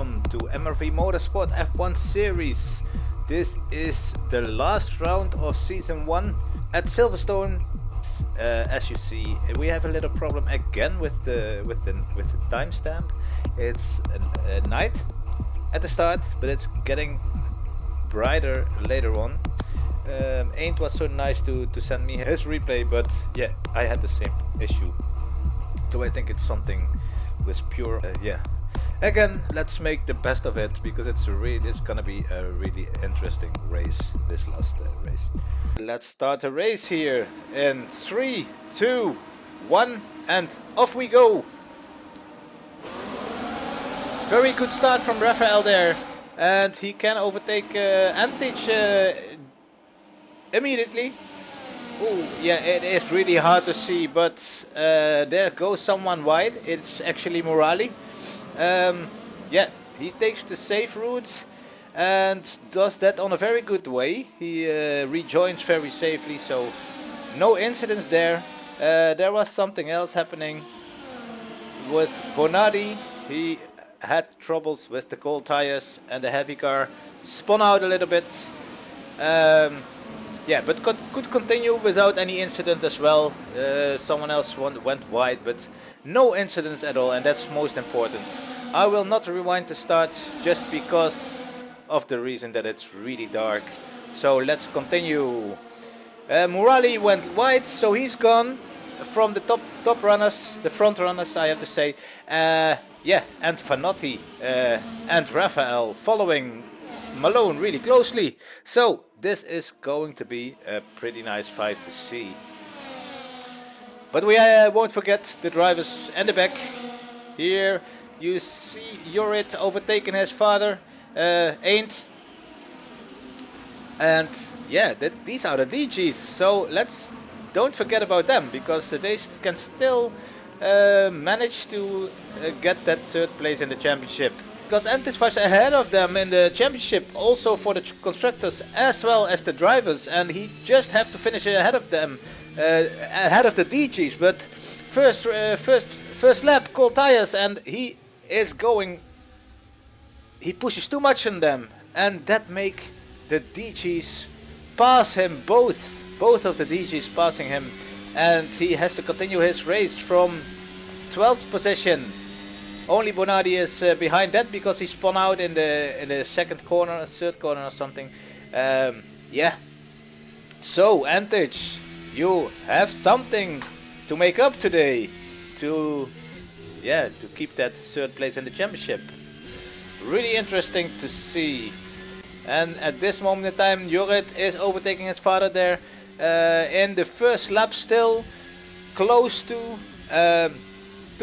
welcome to MRV Motorsport F1 Series. This is the last round of Season 1 at Silverstone. As you see, we have a little problem again with the timestamp. It's a night at the start, but it's getting brighter later on. Ain't was so nice to send me his replay, but yeah, I had the same issue. So I think it's something with pure Again, let's make the best of it, because it's gonna be a really interesting race, this last race. Let's start a race here in 3, 2, 1, and off we go. Very good start from Rafael there, and he can overtake Antic immediately. Oh yeah, it is really hard to see, but there goes someone wide. It's actually Morali. Yeah, he takes the safe route and does that on a very good way. He rejoins very safely, so no incidents there. There was something else happening with Bonardi. He had troubles with the cold tires, and the heavy car spun out a little bit. Yeah, but could continue without any incident as well. Someone else went wide, but no incidents at all, and that's most important. I will not rewind the start just because of the reason that it's really dark. So let's continue. Morali went wide, so he's gone from the top runners, the front runners, I have to say. Yeah, and Fanotti and Rafael following Malone really closely. So this is going to be a pretty nice fight to see. But we won't forget the drivers and the back. Here you see Jurit overtaking his father, Ain't. And yeah, these are the DGs, so don't forget about them, because they can still manage to get that third place in the championship. Because Antic was ahead of them in the championship, also for the constructors as well as the drivers, and he just have to finish ahead of them, ahead of the DGs. But first lap, cold tires, and he pushes too much on them, and that make the DGs pass him, both of the DGs passing him, and he has to continue his race from 12th position. Only Bonardi is behind that, because he spun out in the second corner, third corner or something. Yeah. So Antic, you have something to make up today to keep that third place in the championship. Really interesting to see. And at this moment in time, Jurit is overtaking his father there in the first lap, still close to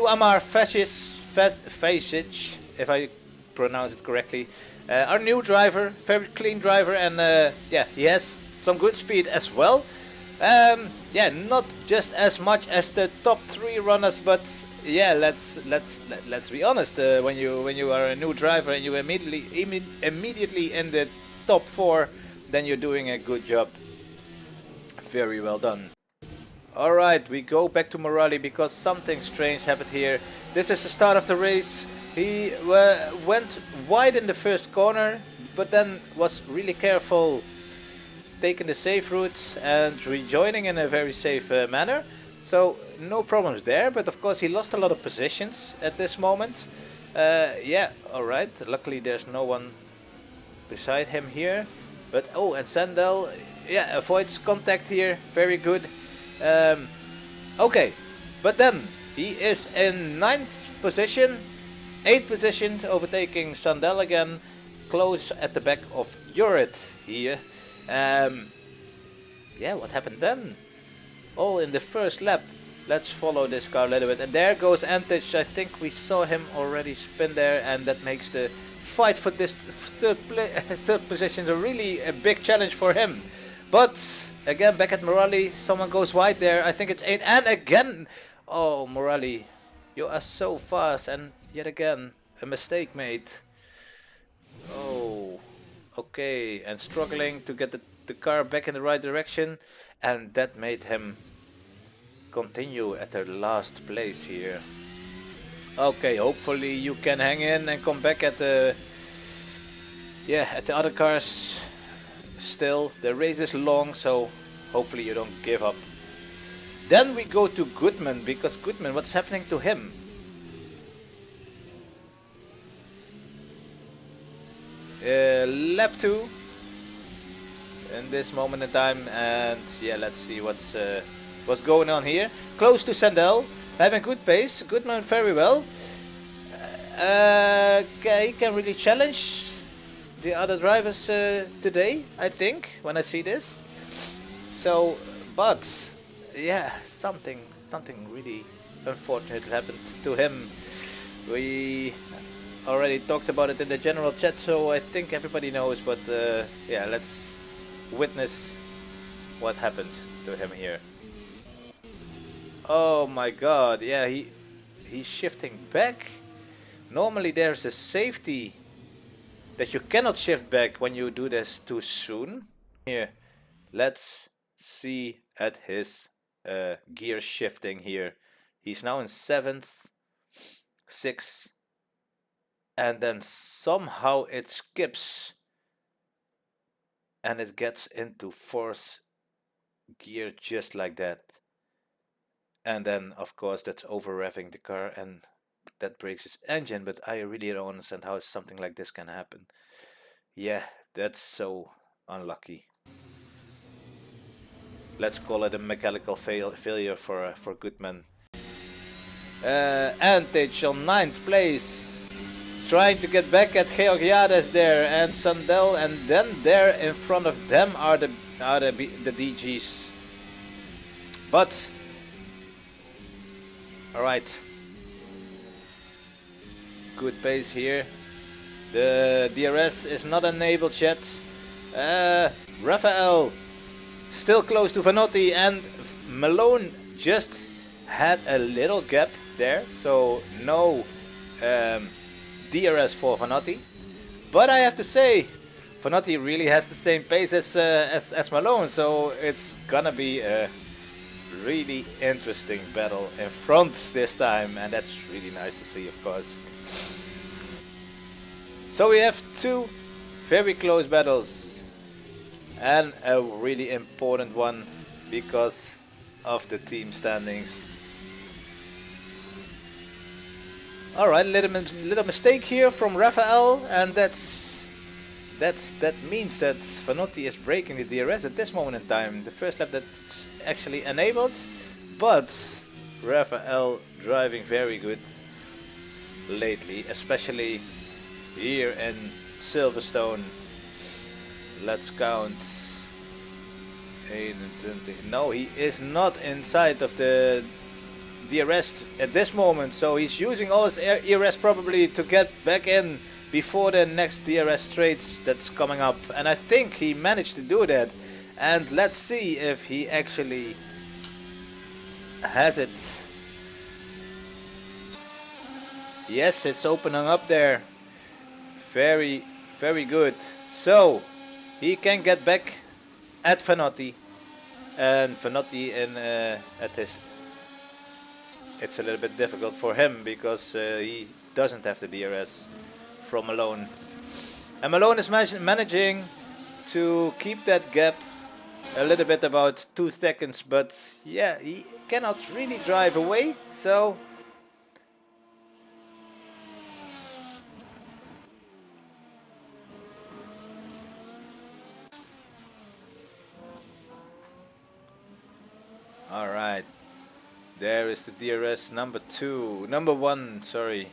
Amar Fasic, if I pronounce it correctly. Our new driver, very clean driver, and yeah, he has some good speed as well. Yeah, not just as much as the top 3 runners, but yeah, let's be honest. When you are a new driver and you immediately in the top 4, then you're doing a good job. Very well done. All right, we go back to Morali, because something strange happened here. This is the start of the race. He went wide in the first corner, but then was really careful, taking the safe route and rejoining in a very safe manner. So no problems there, but of course he lost a lot of positions at this moment. Yeah, alright, luckily there's no one beside him here. But oh, and Sandel, yeah, avoids contact here, very good. Okay, but then he is in 9th position, 8th position, overtaking Sandel again, close at the back of Jurit here. Yeah, what happened then? All in the first lap. Let's follow this car a little bit. And there goes Antic. I think we saw him already spin there, and that makes the fight for this third position a really big challenge for him. But again, back at Morali, someone goes wide there. I think it's 8, and again, oh Morali, you are so fast, and yet again a mistake made. Oh. Okay, and struggling to get the car back in the right direction, and that made him continue at the last place here. Okay, hopefully you can hang in and come back at the other cars. Still, the race is long, so hopefully you don't give up. Then we go to Goodman, because Goodman, what's happening to him? Lap 2 in this moment in time, and yeah, let's see what's going on here. Close to Sandel, having good pace. Goodman very well. He can really challenge the other drivers today, I think, when I see this. So, but yeah, something really unfortunate happened to him. We already talked about it in the general chat, so I think everybody knows, but yeah, let's witness what happened to him here. Oh my god, yeah, he's shifting back. Normally there's a safety that you cannot shift back when you do this too soon. Here, let's see at his gear shifting here. He's now in 7th, 6th, and then somehow it skips and it gets into 4th gear just like that. And then of course that's over revving the car and that breaks his engine, but I really don't understand how something like this can happen. Yeah, that's so unlucky. Let's call it a mechanical failure for Goodman. Antage on 9th place, trying to get back at Georgiades there, and Sandel, and then there in front of them are the DGs. But all right, good pace here. The DRS is not enabled yet. Raphael still close to Vanotti, and Malone just had a little gap there, so no DRS for Vanotti. But I have to say, Vanotti really has the same pace as Malone, so it's gonna be a really interesting battle in front this time, and that's really nice to see, of course. So we have two very close battles and a really important one because of the team standings. Alright, little mistake here from Raphael, and that means that Vanotti is breaking the DRS at this moment in time. The first lap that's actually enabled, but Raphael driving very good lately, especially here in Silverstone. Let's count 8 and 20. No, he is not inside of the DRS at this moment, so he's using all his ERS probably to get back in before the next DRS straights that's coming up, and I think he managed to do that. And let's see if he actually has it. Yes, it's opening up there. Very, very good. So he can get back at Vanotti, and Vanotti at his. It's a little bit difficult for him because he doesn't have the DRS from Malone, and Malone is managing to keep that gap a little bit, about 2 seconds, but yeah, he cannot really drive away, so all right, there is the DRS number 1, sorry.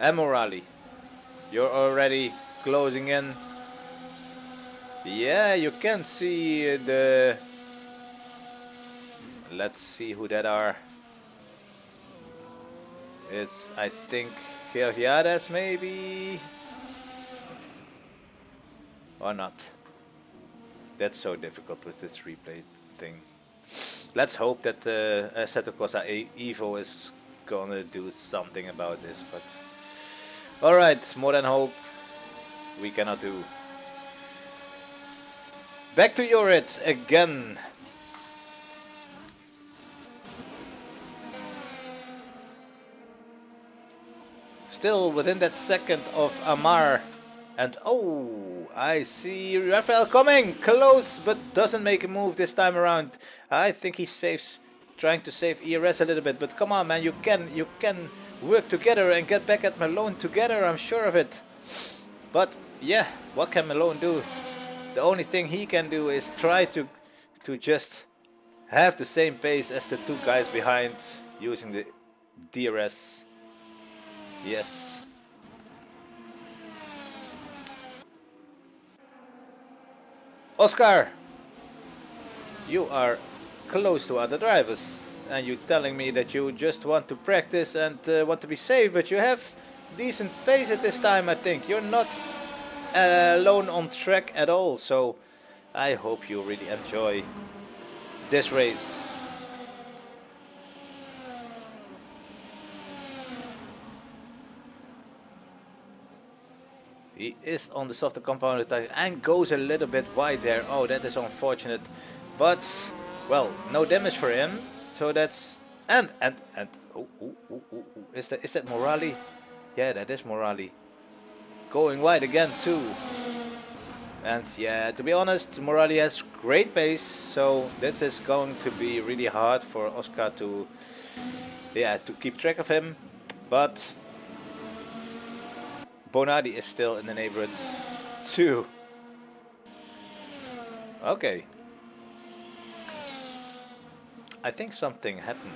Amorali, you're already closing in. Yeah, you can see the. Let's see who that are. It's, I think, Georgiades maybe, or not. That's so difficult with this replay thing. Let's hope that Assetto Corsa Evo is gonna do something about this, but alright, more than hope we cannot do. Back to Jorit again. Still within that second of Amar. And oh, I see Rafael coming close, but doesn't make a move this time around. I think he saves, trying to save ERS a little bit. But come on, man, you can work together and get back at Malone together. I'm sure of it. But yeah, what can Malone do? The only thing he can do is try to just have the same pace as the two guys behind using the DRS. Yes. Oscar, you are close to other drivers, and you're telling me that you just want to practice and want to be safe, but you have decent pace at this time. I think you're not alone on track at all, so I hope you really enjoy this race. He is on the softer compound attack and goes a little bit wide there. Oh, that is unfortunate. But, well, no damage for him. So that's... And... Oh, is that Morali? Yeah, that is Morali. Going wide again too. And yeah, to be honest, Morali has great pace. So this is going to be really hard for Oscar to... Yeah, to keep track of him. But... Bonardi is still in the neighborhood too. Okay. I think something happened.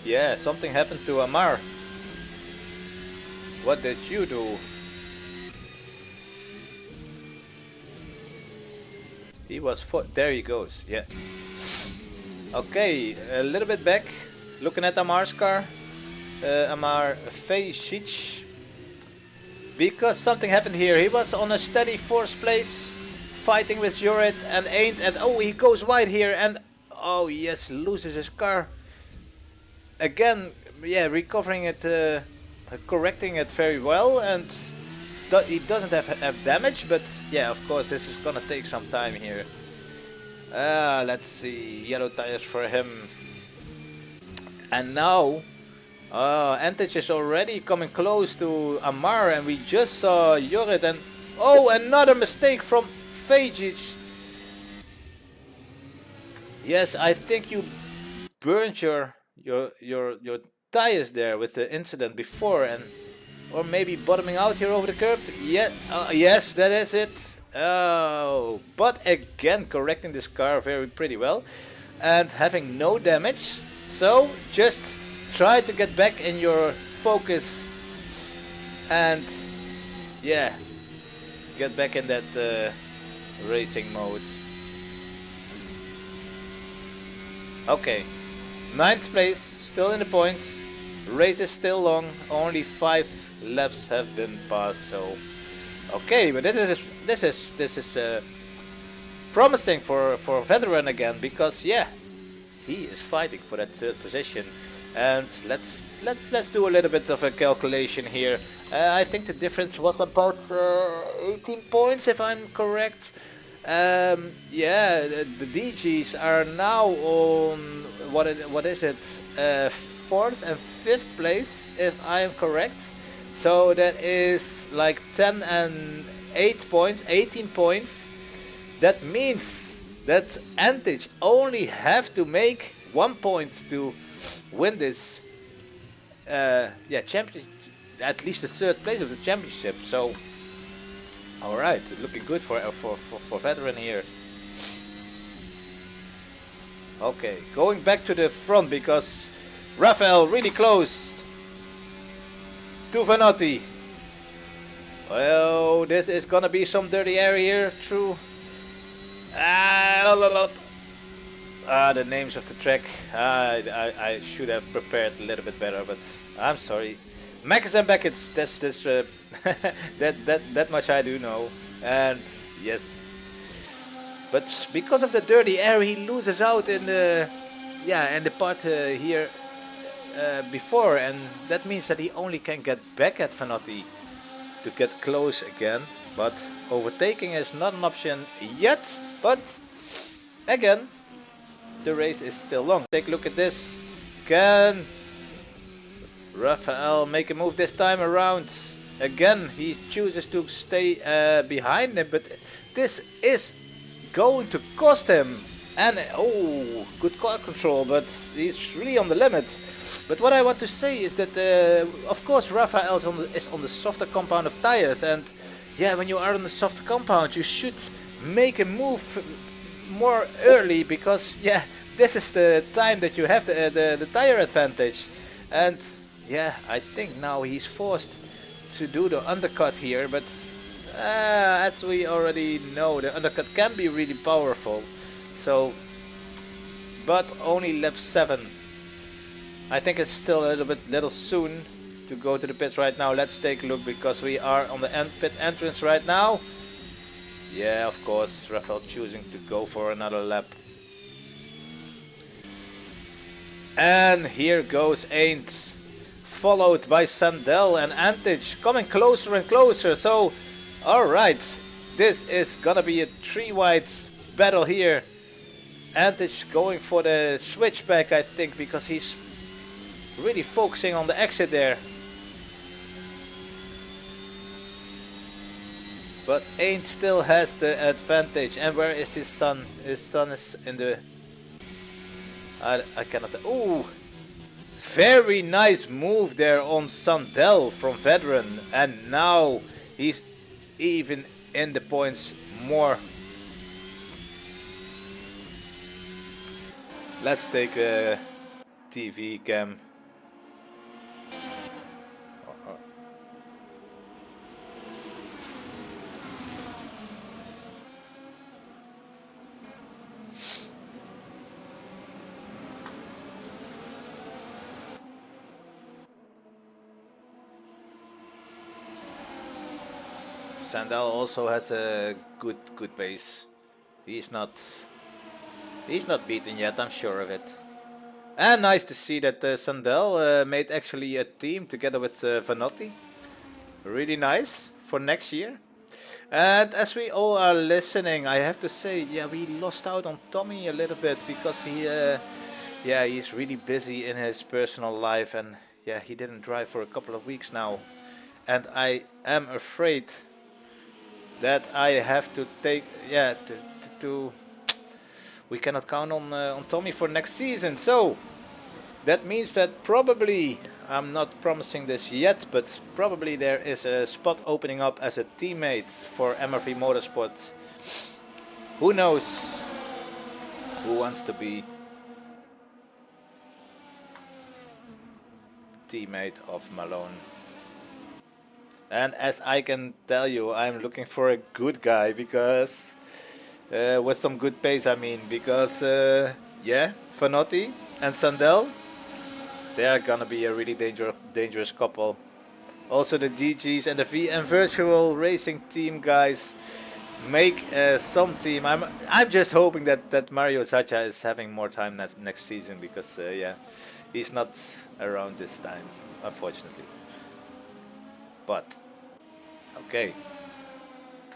Yeah, something happened to Amar. What did you do? He was there he goes, yeah. Okay, a little bit back. Looking at Amar's car. Amar Fejcic, because something happened here. He was on a steady 4th place fighting with Jurid and Ain't, and oh, he goes wide here and oh yes, loses his car again. Yeah, recovering it, correcting it very well, and he doesn't have damage, but yeah, of course this is gonna take some time here. Let's see, yellow tires for him. And now Antic is already coming close to Amar, and we just saw Jurid, and oh, another mistake from Fejcic. Yes, I think you burned your tires there with the incident before, and or maybe bottoming out here over the curb. Yeah, yes, that is it. Oh, but again correcting this car pretty well and having no damage. So just try to get back in your focus and yeah, get back in that racing mode. Okay, 9th place, still in the points. Race is still long, only 5 laps have been passed. So okay, but this is promising for veteran again, because yeah, he is fighting for that 3rd position. And let's do a little bit of a calculation here. I think the difference was about 18 points, if I'm correct. Yeah, the DGs are now on what is it? 4th and 5th place, if I am correct. So that is like 10 and 8 points, 18 points. That means that Antic only have to make 1 point to win this championship, at least the 3rd place of the championship. So alright, looking good for veteran here. Okay, going back to the front, because Rafael really close to Vanotti. Well, this is gonna be some dirty area here through the names of the track. I should have prepared a little bit better, but I'm sorry. Mackes and Beckett's, that's that much I do know. And yes, but because of the dirty area, he loses out in the part here before, and that means that he only can get back at Vanotti to get close again. But overtaking is not an option yet. But again, the race is still long. Take a look at this. Can Rafael make a move this time around. Again, he chooses to stay behind him, but this is going to cost him. And oh, good car control, but he's really on the limit. But what I want to say is that, of course, Rafael is on the softer compound of tires, and yeah, when you are on the softer compound, you should make a move more early, because yeah, this is the time that you have the tire advantage. And yeah, I think now he's forced to do the undercut here, but as we already know, the undercut can be really powerful. So, but only lap 7. I think it's still a little soon to go to the pits right now. Let's take a look, because we are on the pit entrance right now. Yeah, of course, Rafael choosing to go for another lap. And here goes Ain't, followed by Sandel and Antich coming closer and closer. So, alright, this is gonna be a 3-wide battle here. Antich going for the switchback, I think, because he's really focusing on the exit there. But Ain't still has the advantage. And where is his son? His son is in the... I cannot... Ooh! Very nice move there on Sandel from Veteran. And now he's even in the points more. Let's take a TV cam. Sandel also has a good pace. He's not beaten yet, I'm sure of it. And nice to see that Sandel made actually a team together with Vanotti. Really nice for next year. And as we all are listening, I have to say, yeah, we lost out on Tommy a little bit, because he's really busy in his personal life, and yeah, he didn't drive for a couple of weeks now. And I am afraid that I have to take, yeah, we cannot count on Tommy for next season. So that means that probably, I'm not promising this yet, but probably there is a spot opening up as a teammate for MRV Motorsport. Who knows who wants to be teammate of Malone? And as I can tell you, I'm looking for a good guy, because with some good pace, I mean, because yeah, Vanotti and Sandel, they are gonna be a really dangerous couple. Also the DGs and the VM Virtual Racing Team guys make some team. I'm just hoping that Mario Sacha is having more time next season, because yeah, he's not around this time, unfortunately. But okay,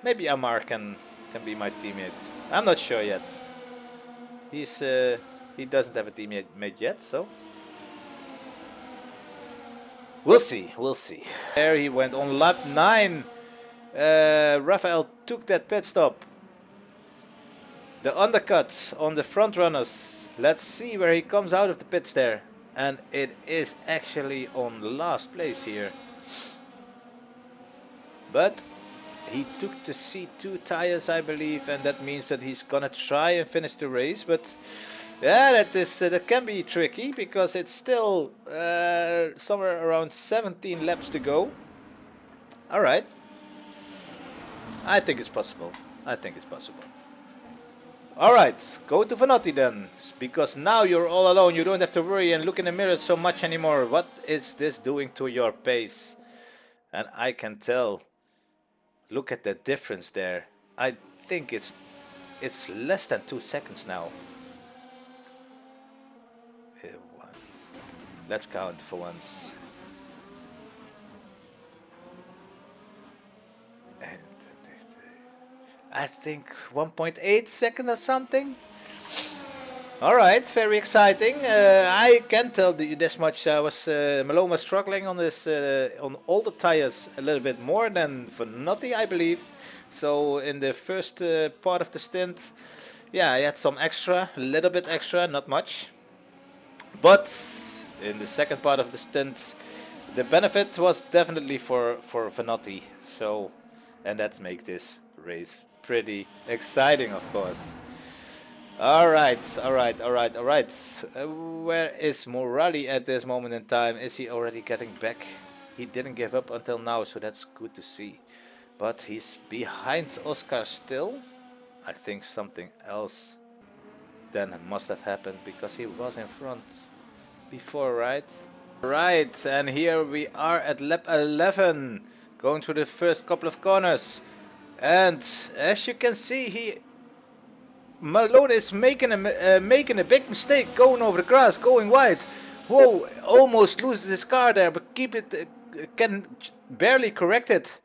maybe Amar can be my teammate. I'm not sure yet. He doesn't have a teammate yet, so we'll see. There he went on lap 9. Rafael took that pit stop. The undercut on the front runners. Let's see where he comes out of the pits there. And it is actually on last place here. But he took the C2 tires, I believe, and that means that he's gonna try and finish the race. But yeah, that can be tricky, because it's still somewhere around 17 laps to go. All right, I think it's possible. All right, go to Vanotti then, because now you're all alone. You don't have to worry and look in the mirror so much anymore. What is this doing to your pace? And I can tell. Look at the difference there. I think it's less than 2 seconds now. Let's count for once. And I think 1.8 seconds or something. Alright, very exciting. I can tell you this much. Malone was struggling on this on all the tires a little bit more than Fanotti, I believe. So in the first part of the stint, yeah, I had some extra, a little bit extra, not much. But in the second part of the stint, the benefit was definitely for Fanotti. So, and that makes this race pretty exciting, of course. Alright, alright, alright, alright. Where is Morali at this moment in time? Is he already getting back? He didn't give up until now, so that's good to see. But he's behind Oscar still. I think something else then must have happened because he was in front before, right? Right, and here we are at lap 11, going through the first couple of corners. And as you can see, Malone is making a big mistake going over the grass, going wide. Whoa, almost loses his car there, but can barely correct it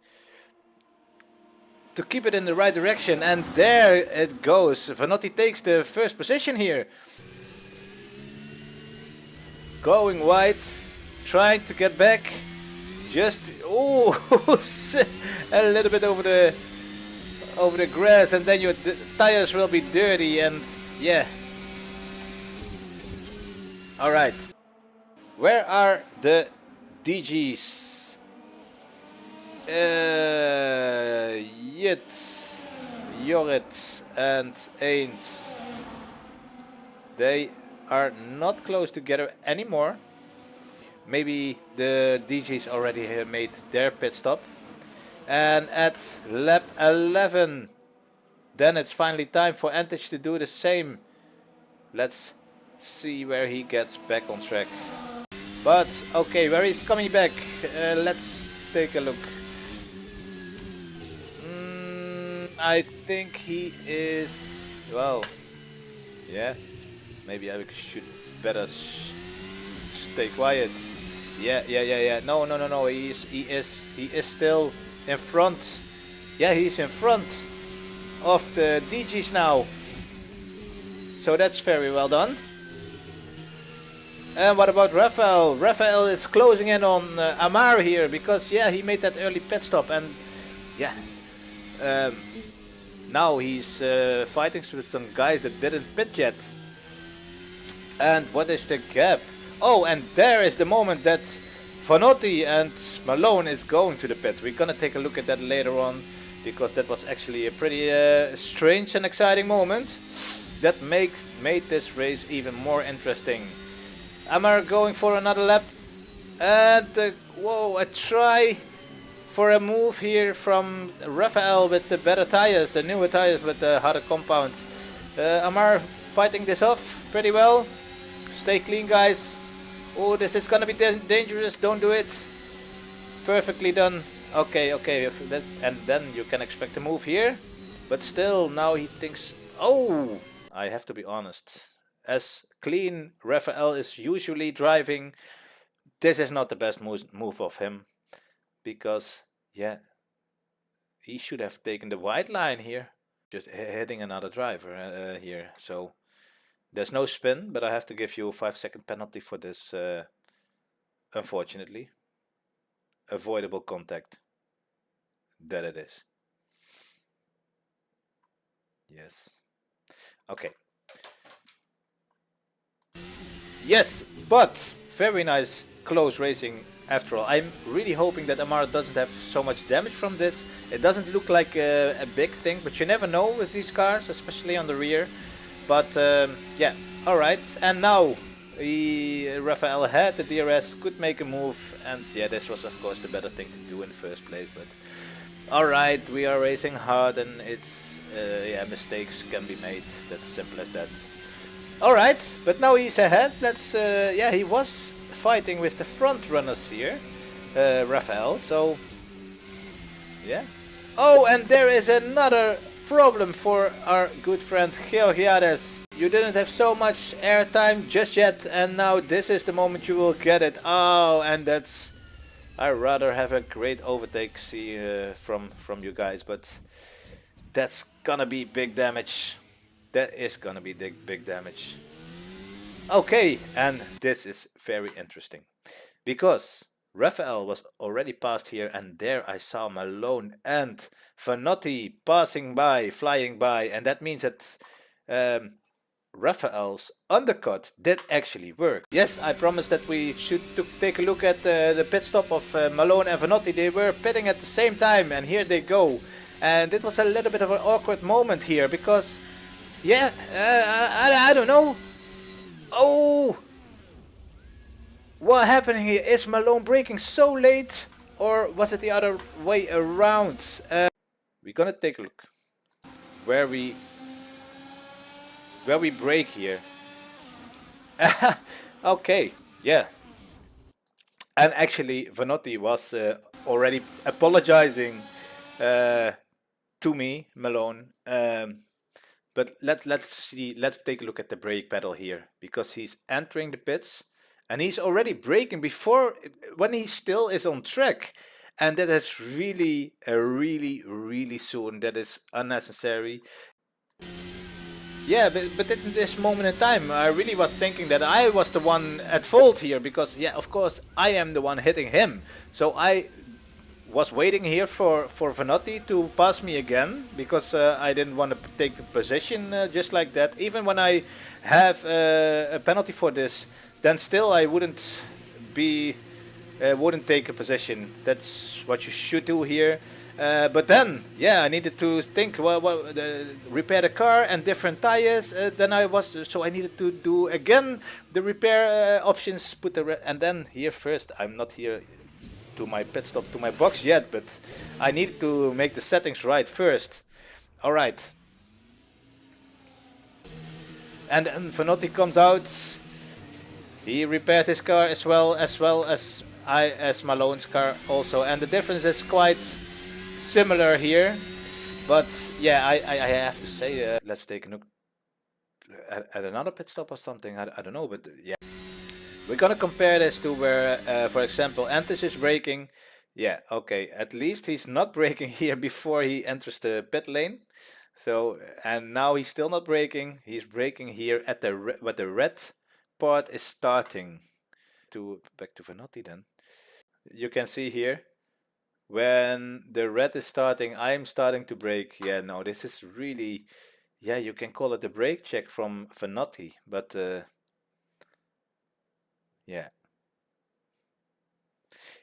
to keep it in the right direction. And there it goes. Vanotti takes the first position here. Going wide, trying to get back. Just, oh, a little bit over the grass, and then your tires will be dirty, and yeah. Alright. Where are the DGs? Jit, Jorrit, and Eend. They are not close together anymore. Maybe the DGs already made their pit stop. And at lap 11, then it's finally time for Antich to do the same. Let's see where he gets back on track. But okay, where he's coming back, let's take a look. I think he is, well, yeah, maybe I should better stay quiet. Yeah. No. He is still in front. Yeah, he's in front of the DGs now. So that's very well done. And what about Rafael? Rafael is closing in on Amar here because, yeah, he made that early pit stop. And, yeah, now he's fighting with some guys that didn't pit yet. And what is the gap? Oh, and there is the moment that Vanotti and Malone is going to the pit. We're gonna take a look at that later on because that was actually a pretty strange and exciting moment that made this race even more interesting. Amar going for another lap, and whoa, a try for a move here from Rafael with the better tires, the newer tires with the harder compounds. Amar fighting this off pretty well. Stay clean, guys. Oh, this is gonna be dangerous. Don't do it. Perfectly done. Okay. And then you can expect a move here. But still, now he thinks, oh, I have to be honest. As clean Rafael is usually driving, this is not the best move of him. Because, yeah, he should have taken the wide line here. Just hitting another driver here. So there's no spin, but I have to give you a 5-second penalty for this, unfortunately. Avoidable contact. That it is. Yes. Okay. Yes, but very nice close racing after all. I'm really hoping that Amar doesn't have so much damage from this. It doesn't look like a big thing, but you never know with these cars, especially on the rear. But yeah, alright. And now Rafael had the DRS, could make a move, and yeah, this was of course the better thing to do in the first place. But alright, we are racing hard, and it's yeah, mistakes can be made. That's simple as that. Alright, but now he's ahead. Let's yeah, he was fighting with the front runners here, Rafael. So yeah. Oh, and there is another problem for our good friend Georgiades. You didn't have so much airtime just yet, and now this is the moment you will get it. Oh, and that's, I rather have a great overtake see from you guys, but that's gonna be big damage. That is gonna be big damage. Okay, and this is very interesting because Raphael was already passed here, and there I saw Malone and Fanotti passing by, flying by, and that means that um, Raphael's undercut did actually work. Yes, I promised that we should take a look at the pit stop of Malone and Vanotti. They were pitting at the same time, and here they go. And it was a little bit of an awkward moment here because, yeah, I don't know. Oh, what happened here? Is Malone braking so late, or was it the other way around? We're gonna take a look where we brake here. Okay, yeah. And actually, Vanotti was already apologizing to me, Malone. But let's take a look at the brake pedal here because he's entering the pits and he's already braking before when he still is on track, and that is really soon. That is unnecessary. Yeah, but in this moment in time, I really was thinking that I was the one at fault here because, yeah, of course, I am the one hitting him. So I was waiting here for Vanotti to pass me again because I didn't want to take the position just like that. Even when I have a penalty for this, then still I wouldn't take a position. That's what you should do here. But then, yeah, I needed to think, repair the car and different tires. So I needed to do again the repair options. And then here first, I'm not here to my pit stop, to my box yet, but I need to make the settings right first. All right. And then Vanotti comes out. He repaired his car as well as Malone's car also, and the difference is quite similar here, but yeah, I have to say, let's take a look at another pit stop or something. I don't know, but yeah, we're gonna compare this to where, for example, Antis is braking. Yeah, okay, at least he's not braking here before he enters the pit lane. So, and now he's still not braking. He's braking here at where the red part is starting. Back to Vanotti then. You can see here, when the red is starting, I'm starting to brake. Yeah, no, this is really, yeah, you can call it a brake check from Vanotti, but yeah.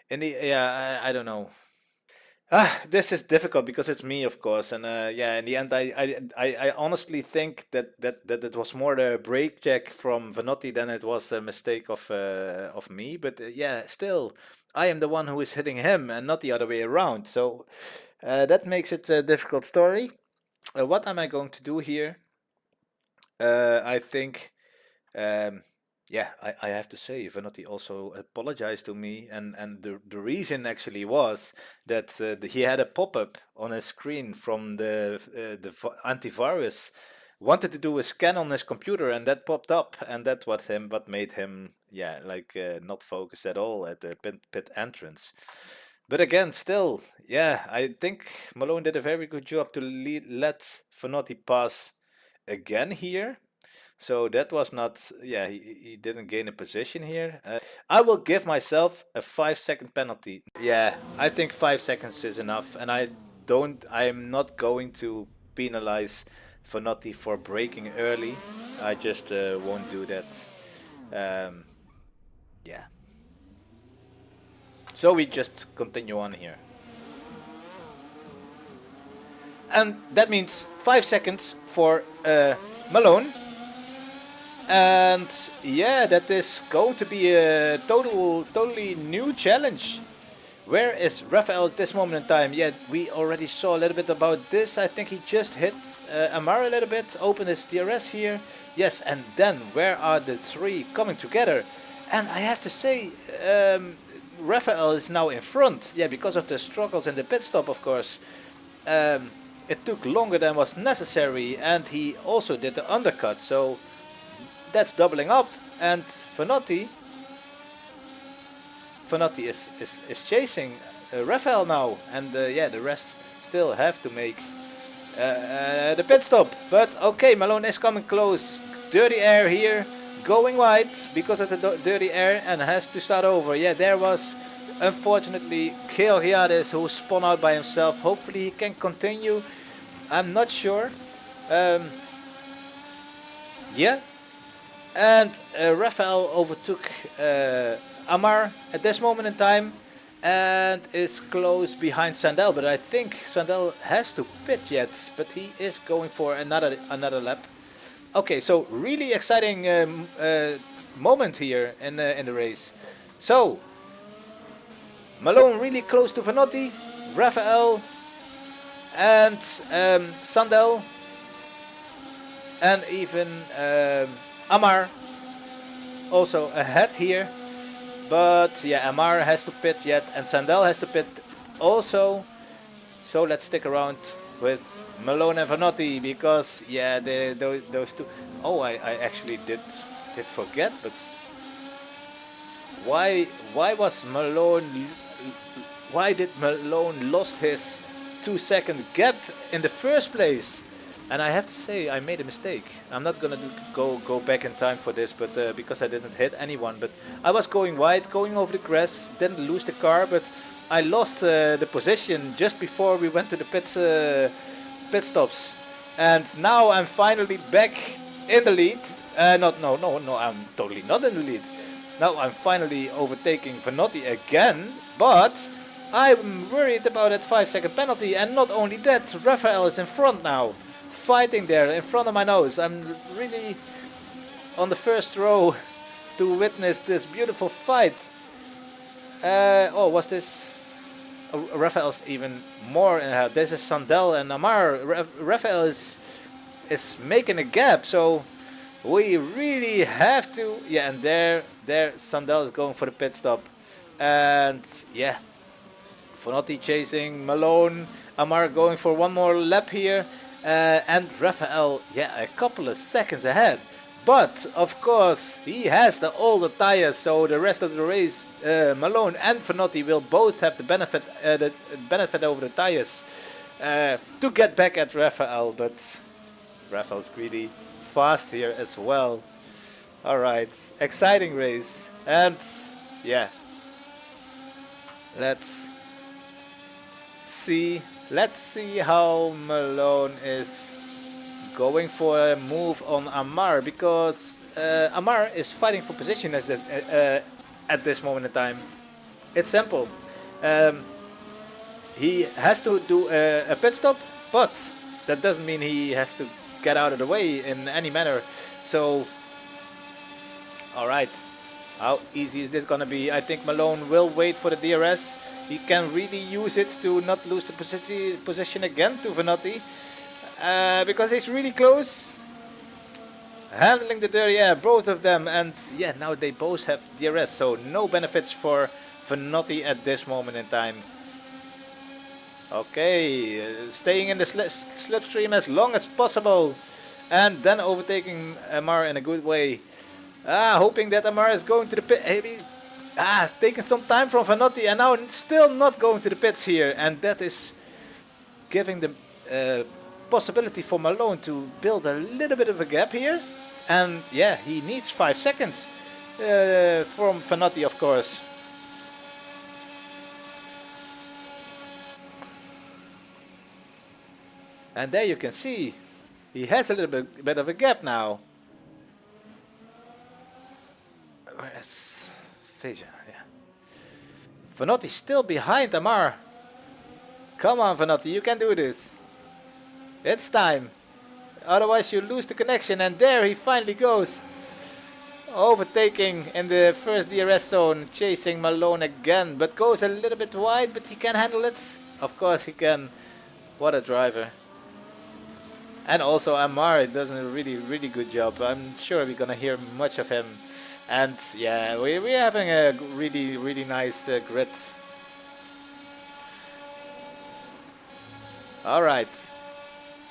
Yeah, I don't know. This is difficult because it's me, of course, and yeah, in the end, I honestly think that it was more the brake check from Vanotti than it was a mistake of me. But yeah, still, I am the one who is hitting him and not the other way around. So that makes it a difficult story. What am I going to do here? I think. Yeah, I have to say, Vanotti also apologized to me, and the reason actually was that he had a pop-up on his screen from the antivirus, wanted to do a scan on his computer, and that popped up, and that what made him, yeah, like not focus at all at the pit entrance. But again, still, yeah, I think Malone did a very good job to let Vanotti pass again here. So that was not, yeah, he didn't gain a position here. I will give myself a 5-second penalty. Yeah, I think 5 seconds is enough, and I'm not going to penalize Vanotti for braking early. I just won't do that. Yeah. So we just continue on here. And that means 5 seconds for Malone. And yeah, that is going to be a totally new challenge. Where is Raphael at this moment in time? Yeah, we already saw a little bit about this. I think he just hit Amara a little bit, opened his DRS here. Yes, and then where are the three coming together? And I have to say, Raphael is now in front. Yeah, because of the struggles in the pit stop, of course. It took longer than was necessary, and he also did the undercut. So that's doubling up, and Vanotti is chasing Raphael now, and yeah, the rest still have to make the pit stop. But okay, Malone is coming close. Dirty air here, going wide because of the dirty air and has to start over. Yeah, there was unfortunately Georgiades who spun out by himself. Hopefully he can continue. I'm not sure. Yeah. And Rafael overtook Amar at this moment in time and is close behind Sandel. But I think Sandel has to pit yet, but he is going for another lap. Okay, so really exciting moment here in the race. So Malone really close to Vanotti, Rafael and Sandel, and even Amar also ahead here. But yeah, Amar has to pit yet, and Sandel has to pit also. So let's stick around with Malone and Vanotti because yeah, those two. Oh, I actually did forget, but why was Malone? Why did Malone lost his 2-second gap in the first place? And I have to say, I made a mistake. I'm not gonna go back in time for this, but because I didn't hit anyone. But I was going wide, going over the grass, didn't lose the car, but I lost the position just before we went to the pit stops. And now I'm finally back in the lead. No, I'm totally not in the lead. Now I'm finally overtaking Vanotti again, but I'm worried about that 5-second penalty. And not only that, Rafael is in front now, fighting there in front of my nose. I'm really on the first row to witness this beautiful fight. Oh, was this? Rafael's even more. This is Sandel and Amar. Rafael is making a gap, so we really have to. Yeah, and there Sandel is going for the pit stop, and yeah, Vanotti chasing Malone. Amar going for one more lap here. And Rafael, yeah, a couple of seconds ahead. But, of course, he has the older tires, so the rest of the race, Malone and Vanotti will both have the benefit over the tires to get back at Rafael. But Rafael's really fast here as well. Alright, exciting race. And, yeah, let's see how Malone is going for a move on Amar, because Amar is fighting for position at this moment in time. It's simple. He has to do a pit stop, but that doesn't mean he has to get out of the way in any manner. So, alright, how easy is this gonna be? I think Malone will wait for the DRS. He can really use it to not lose the position again to Vanotti. Because he's really close. Handling the dirty air, both of them. And yeah, now they both have DRS. So no benefits for Vanotti at this moment in time. Okay, staying in the slipstream as long as possible. And then overtaking Amar in a good way. Hoping that Amar is going to the pit. Taking some time from Vanotti and now still not going to the pits here. And that is giving the possibility for Malone to build a little bit of a gap here. And yeah, he needs 5 seconds from Vanotti, of course. And there you can see he has a little bit of a gap now. Where's Feja? Yeah. Vanotti still behind Amar. Come on, Vanotti, you can do this. It's time. Otherwise you lose the connection. And there he finally goes. Overtaking in the first DRS zone. Chasing Malone again. But goes a little bit wide. But he can handle it. Of course he can. What a driver. And also Amar does a really good job. I'm sure we're gonna hear much of him. And yeah, we're having a really nice grid. Alright.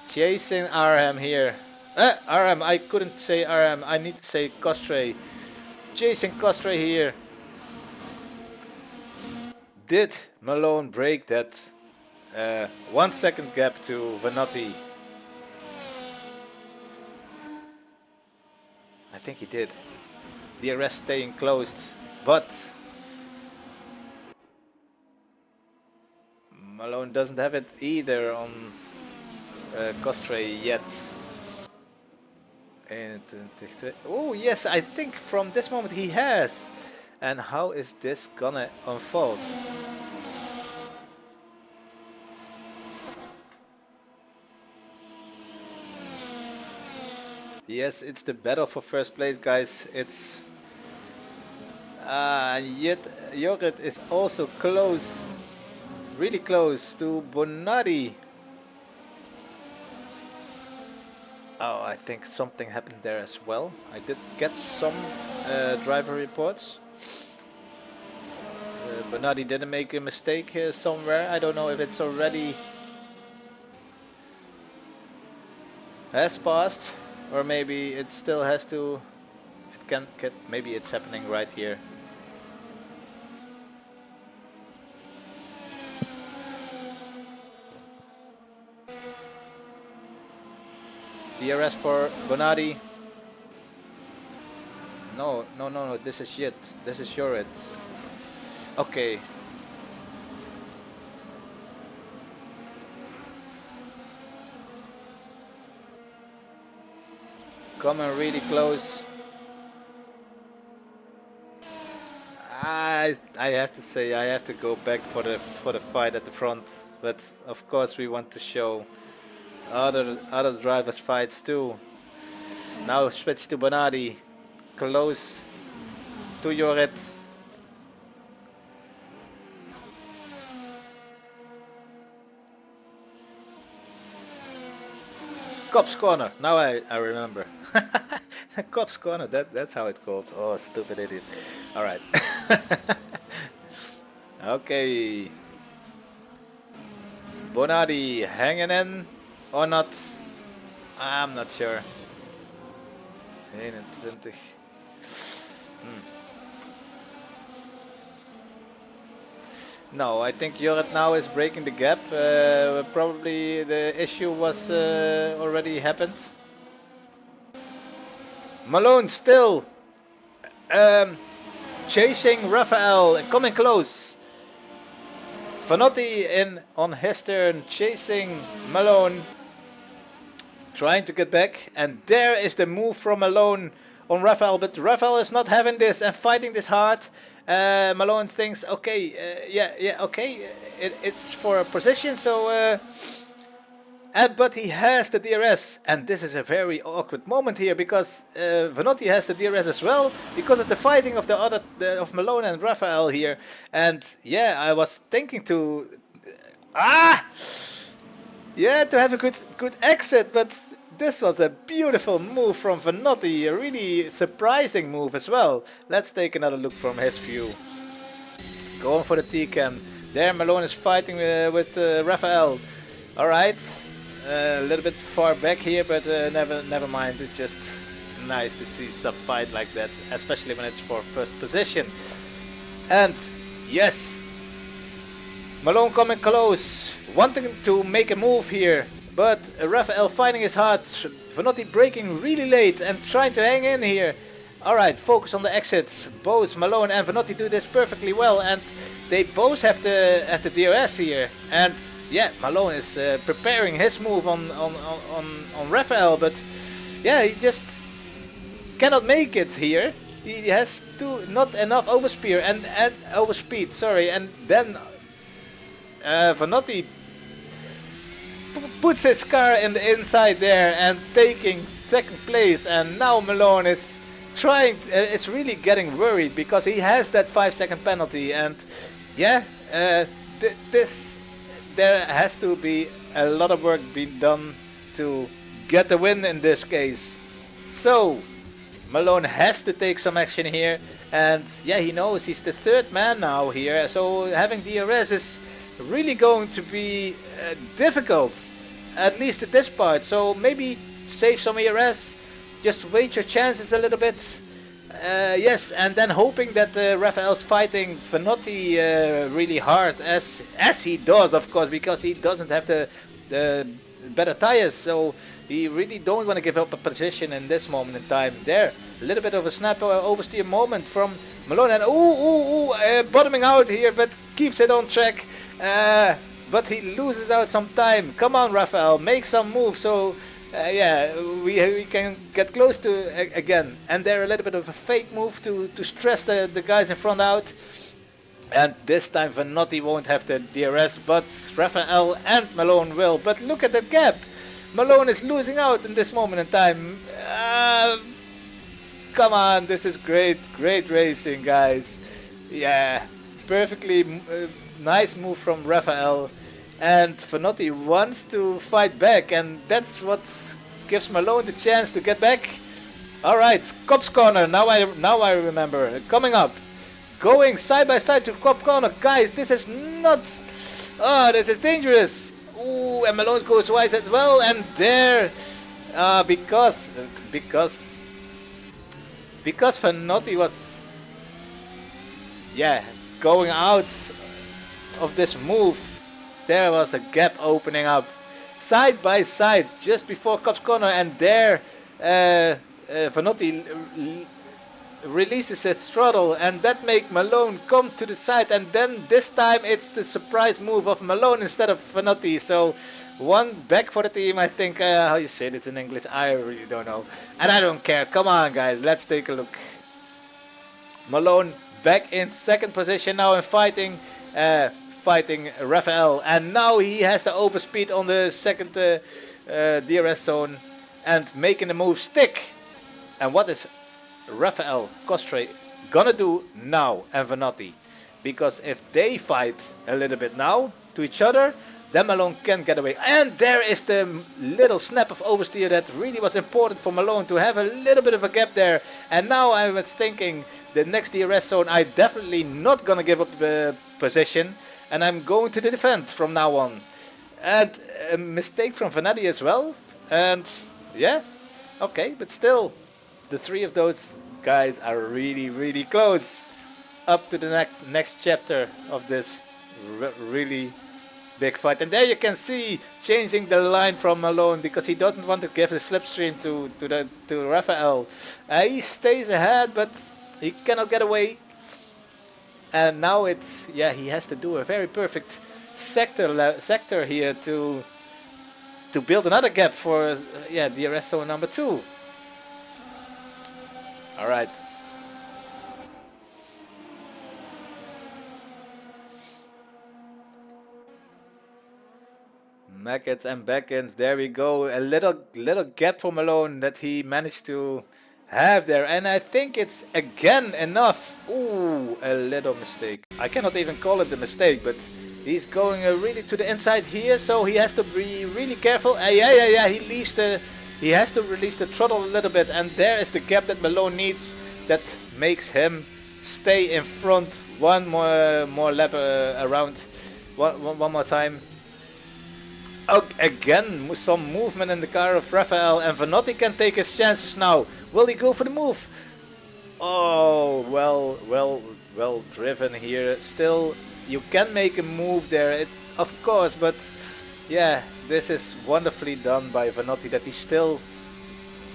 Chasing RM here. RM, I couldn't say RM. I need to say Costre. Chasing Costre here. Did Malone break that 1 second gap to Vanotti? I think he did. DRS staying closed, but Malone doesn't have it either on Costre yet. Oh yes, I think from this moment he has. And how is this gonna unfold? Yes, it's the battle for first place, guys. It's yet Jorrit is also close, really close to Bonatti. Oh, I think something happened there as well. I did get some driver reports. Bonatti didn't make a mistake here somewhere. I don't know if it's already has passed, or maybe it still has to. It can maybe it's happening right here. DRS for Bonatti. No, no, no, no. This is shit. This is Jorrit. Okay. Coming really close. I have to say I have to go back for the fight at the front, but of course we want to show other drivers' fights too. Now switch to Bonatti, close to Jorrit. Cops corner. Now I remember. Cops corner. That's how it's called. Oh, stupid idiot. All right. Okay. Bonatti hanging in or not? I'm not sure. 21. No, I think Jorrit now is breaking the gap. Probably the issue was already happened. Malone still chasing Raphael and coming close. Vanotti in on his turn, chasing Malone, trying to get back, and there is the move from Malone on Raphael, but Raphael is not having this and fighting this hard. Malone thinks, okay, yeah, okay, it's for a position, so but he has the DRS, and this is a very awkward moment here because Vanotti has the DRS as well because of the fighting of of Malone and Raphael here. And yeah, I was thinking to to have a good exit, but this was a beautiful move from Vanotti, a really surprising move as well. Let's take another look from his view. Going for the T-cam. There Malone is fighting with Raphael. Alright, a little bit far back here, but never mind. It's just nice to see some fight like that, especially when it's for first position. And yes, Malone coming close, wanting to make a move here. But Raphael finding his heart, Vanotti braking really late and trying to hang in here. Alright, focus on the exits. Both Malone and Vanotti do this perfectly well, and they both have the DRS here. And yeah, Malone is preparing his move on Raphael, but yeah, he just cannot make it here. He has not enough overspeed and then Vanotti puts his car in the inside there and taking second place, and now Malone is trying it's really getting worried because he has that 5-second penalty, and yeah, there has to be a lot of work being done to get the win in this case. So Malone has to take some action here, and yeah, he knows he's the third man now here, so having DRS is really going to be difficult, at least at this part. So maybe save some ERS, just wait your chances a little bit. Yes, and then hoping that Raphael's fighting Vanotti really hard, as he does, of course, because he doesn't have the better tires. So he really don't want to give up a position in this moment in time. There, A little bit of a snap oversteer moment from Malone, and bottoming out here, but keeps it on track. But he loses out some time. Come on, Raphael, make some moves. So yeah, we can get close to again. And there a little bit of a fake move to stress the guys in front out. And this time Vanotti won't have the DRS, but Raphael and Malone will. But look at that gap. Malone is losing out in this moment in time. Come on, this is great racing, guys. Yeah, perfectly nice move from Raphael. And Vanotti wants to fight back, and that's what gives Malone the chance to get back. Alright, Cops Corner, now I remember. Coming up. Going side by side to Cop Corner. Guys, this is not... Oh, this is dangerous. Ooh, and Malone goes wide as well. And there... because Vanotti was... Yeah, going out of this move. There was a gap opening up. Side by side, just before Cops Corner. And there... Vanotti... releases his throttle, and that makes Malone come to the side, and then this time it's the surprise move of Malone instead of Vanotti. So one back for the team, I think. How you say it in English, I really don't know, and I don't care. Come on, guys, let's take a look. Malone back in second position now and fighting Raphael, and now he has the overspeed on the second DRS zone and making the move stick. And what is Raphael Costre gonna do now, and Vanotti? Because if they fight a little bit now to each other, then Malone can get away. And there is the little snap of oversteer that really was important for Malone to have a little bit of a gap there. And now I was thinking the next DRS zone, I definitely not gonna give up the position, and I'm going to the defend from now on. And a mistake from Vanotti as well. And yeah, okay, but still, the three of those guys are really close up to the next chapter of this really big fight. And there you can see changing the line from Malone because he doesn't want to give the slipstream to Raphael. He stays ahead, but he cannot get away. And now it's, yeah, he has to do a very perfect sector here to build another gap for DRS zone number 2. All right. Mackets and backends, there we go. A little gap for Malone that he managed to have there, and I think it's again enough. Ooh, a little mistake. I cannot even call it a mistake, but he's going really to the inside here, so he has to be really careful. Yeah. He has to release the throttle a little bit, and there is the gap that Malone needs that makes him stay in front one more lap around, one more time. Oh, again, some movement in the car of Raphael, and Vanotti can take his chances now. Will he go for the move? Oh, well driven here. Still, you can make a move there, of course, but yeah, this is wonderfully done by Vanotti, that he still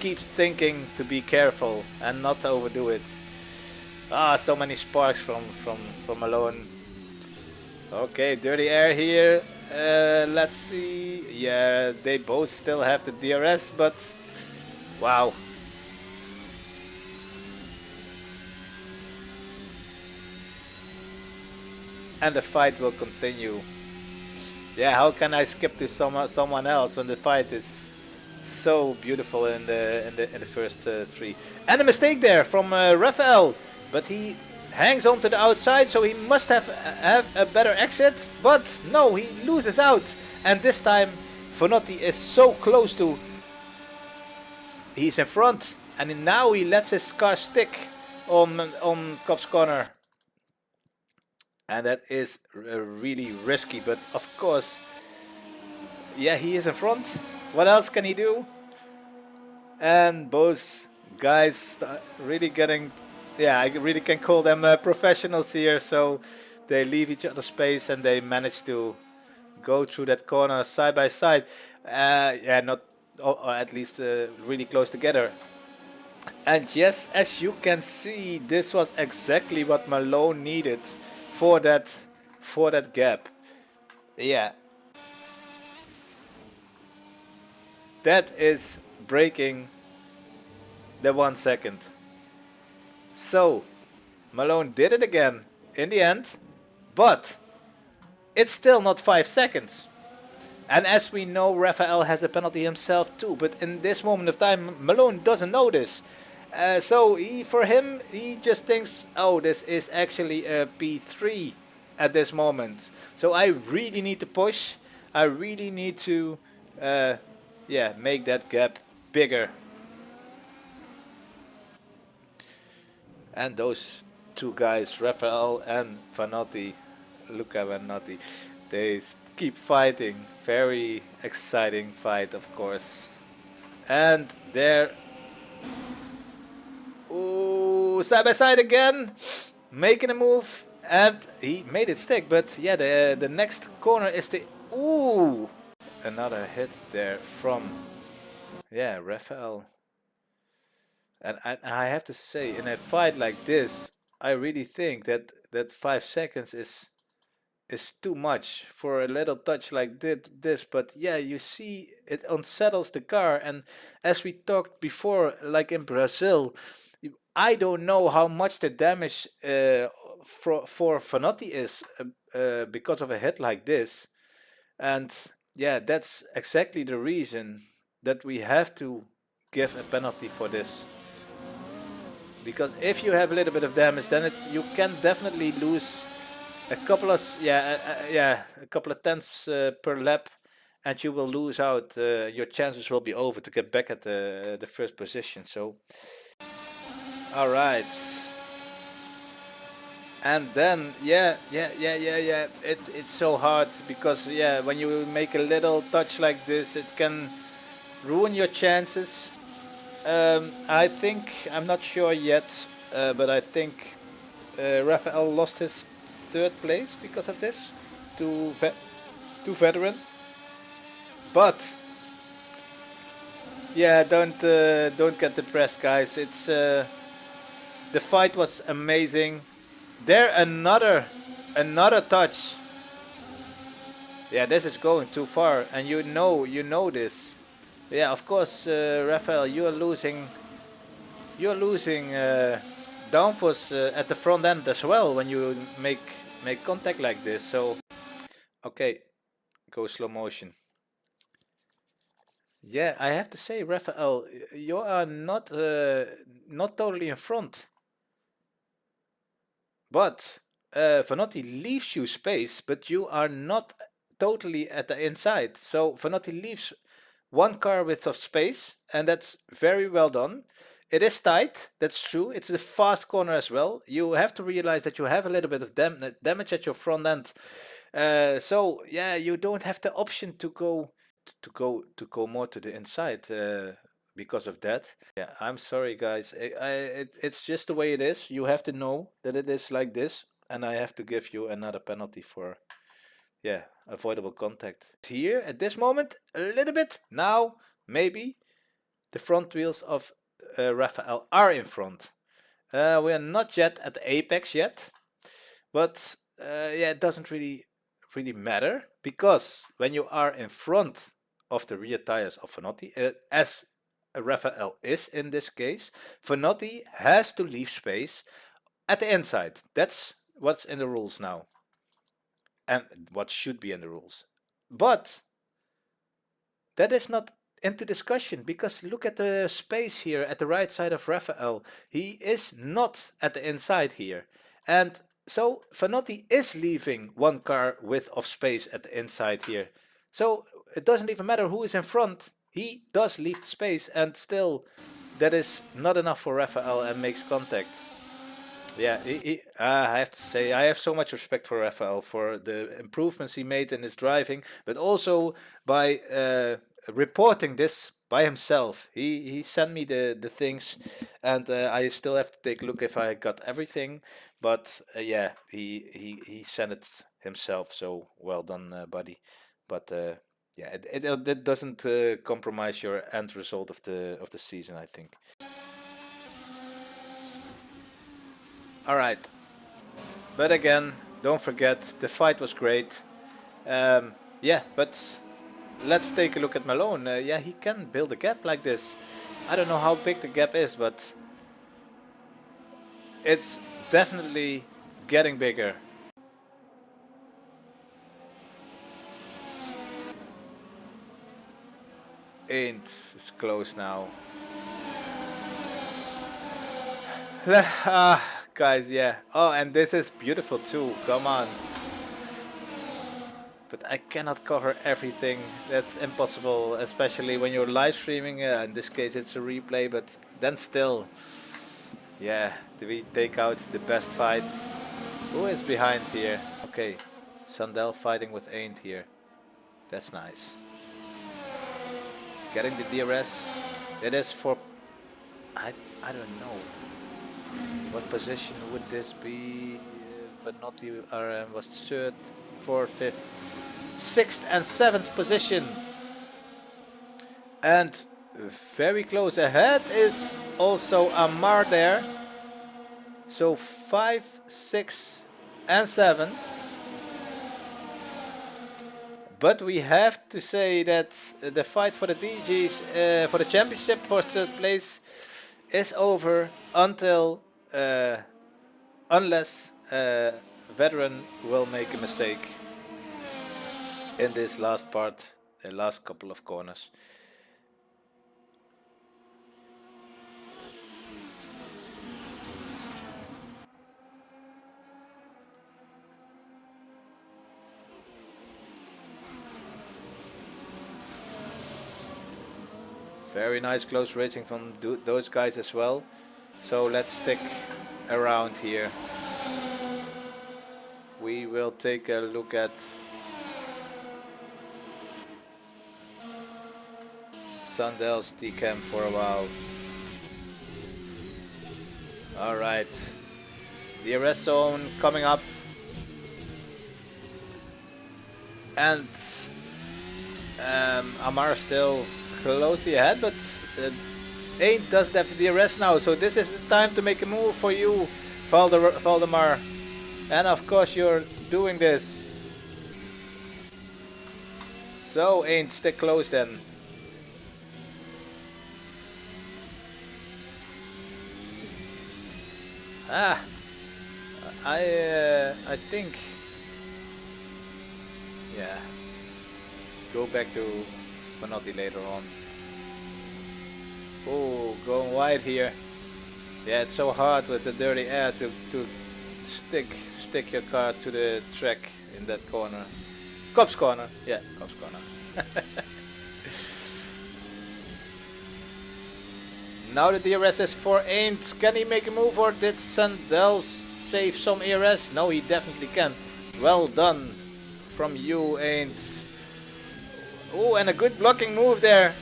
keeps thinking to be careful and not overdo it. So many sparks from Malone. Okay, dirty air here. Let's see. Yeah, they both still have the DRS, but wow. And the fight will continue. Yeah, how can I skip to someone else when the fight is so beautiful in the first 3? And a mistake there from Raphael, but he hangs on to the outside, so he must have a better exit. But no, he loses out, and this time Vanotti is so close to. He's in front, and now he lets his car stick on Cops Corner. And that is really risky, but of course, yeah, he is in front. What else can he do? And both guys really getting, yeah, I really can call them professionals here. So they leave each other space and they manage to go through that corner side by side. Yeah, not, or at least really close together. And yes, as you can see, this was exactly what Malone needed for that gap. Yeah, that is breaking the 1 second. So Malone did it again in the end, but it's still not 5 seconds. And as we know, Rafael has a penalty himself too. But in this moment of time, Malone doesn't know this. So for him, he just thinks, oh, this is actually a P3 at this moment. So I really need to push. I really need to, yeah, make that gap bigger. And those two guys, Rafael and Vanotti, Luca Vanotti, they keep fighting. Very exciting fight, of course. And there, ooh, side by side again, making a move, and he made it stick. But yeah, the next corner is the ooh, another hit there from yeah Rafael. And I have to say, in a fight like this, I really think that 5 seconds is too much for a little touch like this. But yeah, you see, it unsettles the car. And as we talked before, like in Brazil, I don't know how much the damage for Fanotti is because of a hit like this. And yeah, that's exactly the reason that we have to give a penalty for this. Because if you have a little bit of damage, then you can definitely lose a couple of a couple of tenths per lap, and you will lose out. Your chances will be over to get back at the first position. So, all right, and then it's so hard because yeah, when you make a little touch like this, it can ruin your chances. I think I'm not sure yet, but I think Rafael lost his third place because of this to to veteran. But yeah, don't get depressed, guys. It's the fight was amazing. There another touch. Yeah, this is going too far, and you know this. Yeah, of course, Rafael, you're losing downforce at the front end as well when you make contact like this. So okay, go slow motion. Yeah, I have to say, Rafael, you are not totally in front, but Vanotti leaves you space, but you are not totally at the inside. So Vanotti leaves one car width of space, and that's very well done. It is tight, that's true. It's a fast corner as well. You have to realize that you have a little bit of damage at your front end. So yeah, you don't have the option to go more to the inside because of that. Yeah, I'm sorry, guys. It's just the way it is. You have to know that it is like this, and I have to give you another penalty for yeah avoidable contact. Here at this moment, a little bit now, maybe the front wheels of Rafael are in front. We are not yet at the apex yet, but yeah, it doesn't really matter because when you are in front of the rear tires of Vanotti, as Rafael is in this case, Vanotti has to leave space at the inside. That's what's in the rules now, and what should be in the rules. But that is not into discussion because look at the space here at the right side of Rafael. He is not at the inside here. And so Vanotti is leaving one car width of space at the inside here. So it doesn't even matter who is in front. He does leave the space, and still that is not enough for Rafael and makes contact. Yeah, I have to say, I have so much respect for Rafael for the improvements he made in his driving, but also by reporting this by himself. He sent me the things, and I still have to take a look if I got everything. But yeah, he sent it himself. So well done, buddy. But yeah, it doesn't compromise your end result of the season, I think. Alright, but again, don't forget, the fight was great. Yeah, but let's take a look at Malone. Yeah, he can build a gap like this. I don't know how big the gap is, but it's definitely getting bigger. Ain't it's close now. Guys, yeah. Oh, and this is beautiful too. Come on. But I cannot cover everything. That's impossible, especially when you're live streaming. In this case, it's a replay, but then still. Yeah, do we take out the best fight? Who is behind here? Okay, Sandel fighting with Ain't here. That's nice. Getting the DRS. It is for... I don't know. What position would this be? Vanotti RM was 3rd, 4th, 5th, 6th and 7th position. And very close ahead is also Amar there. So 5, 6 and 7. But we have to say that the fight for the DGs, for the championship for 3rd place is over until unless veteran will make a mistake in this last part, the last couple of corners. Very nice close racing from those guys as well. So let's stick around here. We will take a look at Sandel's T-Cam for a while. Alright. DRS zone coming up. And Amar still closely ahead, but Ain't doesn't have the DRS now, so this is the time to make a move for you, Valdemar. And of course you're doing this. So Ain't, stick close then. I think, yeah, go back to Vanotti later on. Oh, going wide here. Yeah, it's so hard with the dirty air to stick your car to the track in that corner. Cops corner. Yeah, Cops corner. Now the DRS is for Ain't. Can he make a move, or did Sandel save some ERS? No, he definitely can. Well done from you, Ain't. Oh, and a good blocking move there.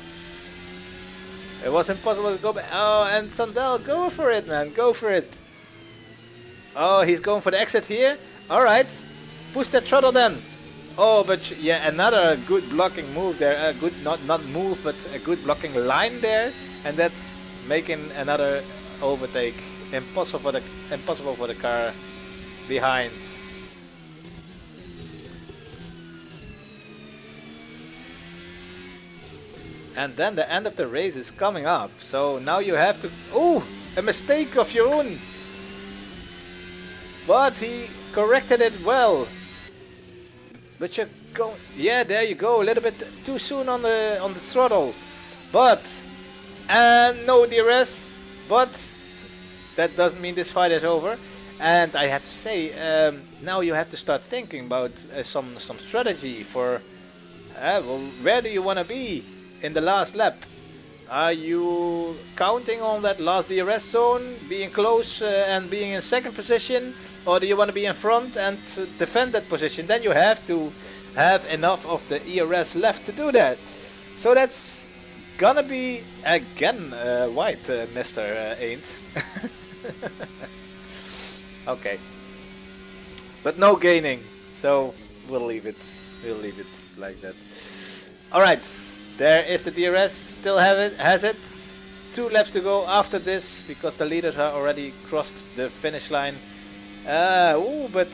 It was impossible to go back. Oh, and Sandel, go for it, man. Go for it. Oh, he's going for the exit here. Alright. Push that throttle then. Oh, but yeah, another good blocking move there. A good, not move, but a good blocking line there. And that's making another overtake impossible for the car behind. And then the end of the race is coming up. So now you have to... Oh, a mistake of your own. But he corrected it well. But you're going... Yeah, there you go. A little bit too soon on the throttle. But... And no DRS. But that doesn't mean this fight is over. And I have to say, now you have to start thinking about some strategy for... well, where do you want to be in the last lap? Are you counting on that last DRS zone, being close and being in second position, or do you want to be in front and defend that position? Then you have to have enough of the ERS left to do that. So that's gonna be again white, Mr. Ain't. Okay, but no gaining, so we'll leave it like that. Alright, there is the DRS, still has it. 2 laps to go after this, because the leaders are already crossed the finish line. Ooh, but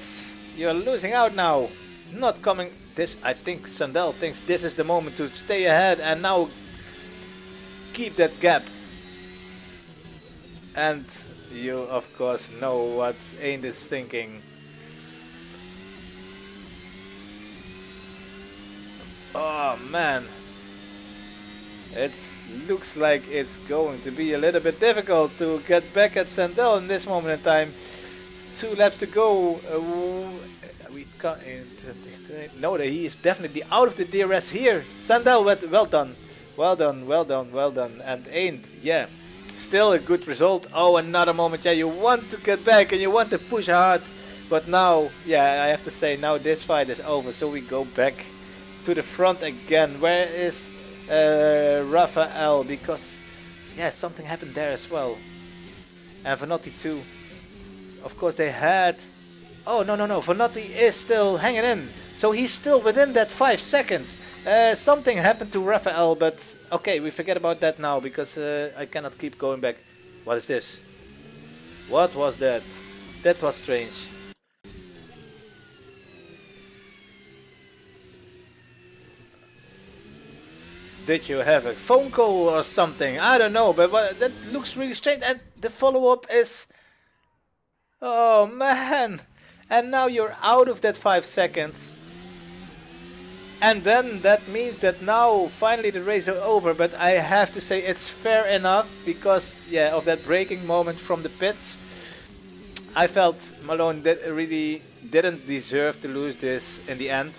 you're losing out now. Not coming. This, I think Sandel thinks this is the moment to stay ahead and now keep that gap. And you, of course, know what Aint is thinking. Oh man, it looks like it's going to be a little bit difficult to get back at Sandel in this moment in time. 2 laps to go. We can't. No, he is definitely out of the DRS here. Sandel, well done, well done, well done, well done. And Aint, yeah, still a good result. Oh, another moment. Yeah, you want to get back and you want to push hard, but now, yeah, I have to say now this fight is over. So we go back to the front again. Where is Raphael? Because yeah, something happened there as well. And Vanotti too. Of course they had. Oh no, Vanotti is still hanging in. So he's still within that 5 seconds. Something happened to Raphael, but okay, we forget about that now because I cannot keep going back. What is this? What was that? That was strange. Did you have a phone call or something? I don't know, but that looks really strange. And the follow-up is... Oh man! And now you're out of that 5 seconds. And then that means that now finally the race is over. But I have to say it's fair enough because yeah, of that braking moment from the pits. I felt Malone really didn't deserve to lose this in the end.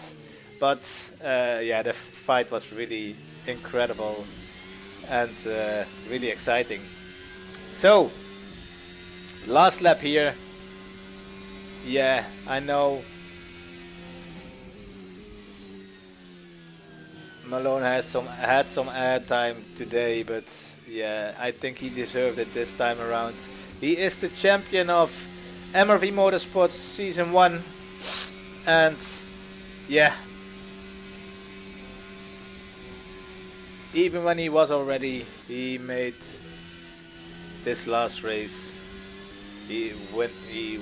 But yeah, the fight was really incredible and really exciting. So, last lap here. Yeah, I know Malone had some ad time today, but yeah, I think he deserved it this time around. He is the champion of MRV Motorsport Season 1, and yeah, even when he was already, he made this last race. He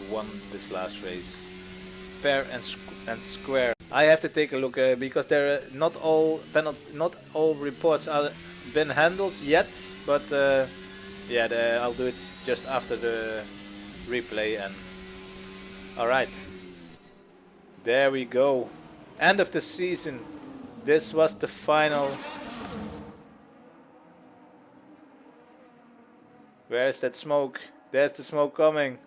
won this last race, fair and square. I have to take a look because there are not all reports are been handled yet, but yeah, I'll do it just after the replay. And all right, there we go. End of the season. This was the final. Where's that smoke? There's the smoke coming.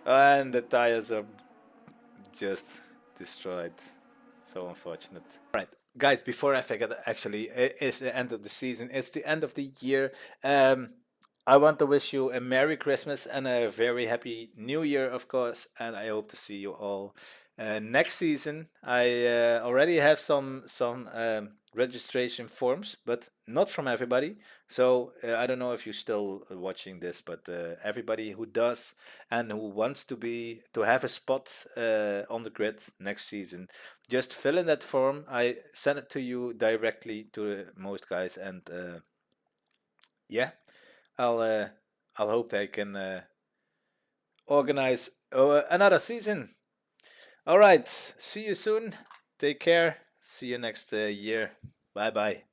And the tires are just destroyed. So unfortunate. Alright, guys, before I forget, actually, it is the end of the season. It's the end of the year. I want to wish you a Merry Christmas and a very Happy New Year, of course. And I hope to see you all next season. I already have some registration forms, but not from everybody. So I don't know if you're still watching this, but everybody who does and who wants to have a spot on the grid next season, just fill in that form. I send it to you directly to most guys, and yeah, I'll hope I can organize another season. All right, see you soon. Take care. See you next year. Bye bye.